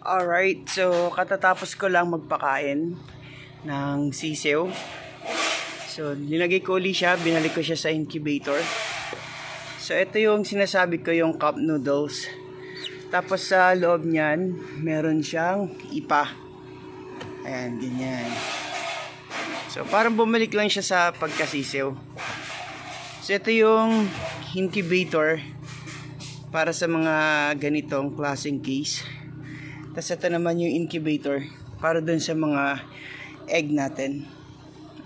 Alright, so katatapos ko lang magpakain ng sisiw. So, linagay ko ulit siya, binalik ko siya sa incubator. So, ito yung sinasabi ko, yung cup noodles. Tapos sa loob niyan, meron siyang ipa. Ayan, ganyan. So, parang bumalik lang siya sa pagkasisiw. So, ito yung incubator para sa mga ganitong klaseng case. Tapos ito naman yung incubator para dun sa mga egg natin.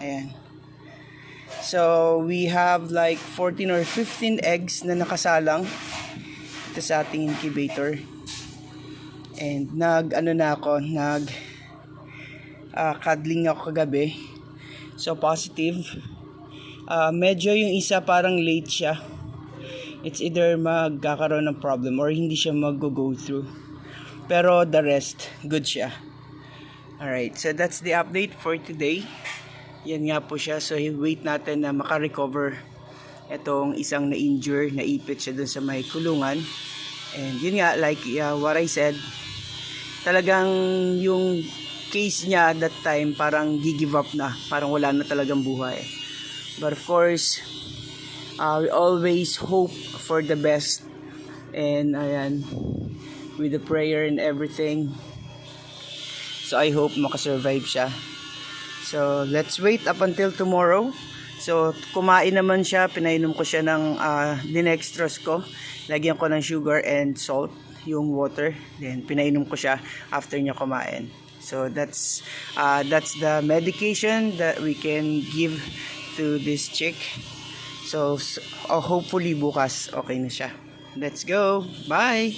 Ayan. So, we have like 14 or 15 eggs na nakasalang ito sa ating incubator. And cuddling ako kagabi. So, positive. Medyo yung isa parang late siya. It's either magkakaroon ng problem or hindi siya mag-go through. Pero the rest, good siya. Alright, so that's the update for today. Yan nga po siya. So, wait natin na makarecover itong isang na-injure, naipit siya dun sa may kulungan. And yun nga, like what I said, talagang yung case niya at that time, parang gi-give up na. Parang wala na talagang buhay. But of course, we always hope for the best. And ayan, with the prayer and everything. So I hope makasurvive siya. So let's wait up until tomorrow. So kumain naman siya, pinainom ko siya ng dinextrose ko. Lagyan ko ng sugar and salt, yung water. Then pinainom ko siya after niya kumain. So that's the medication that we can give to this chick. So hopefully bukas okay na siya. Let's go. Bye.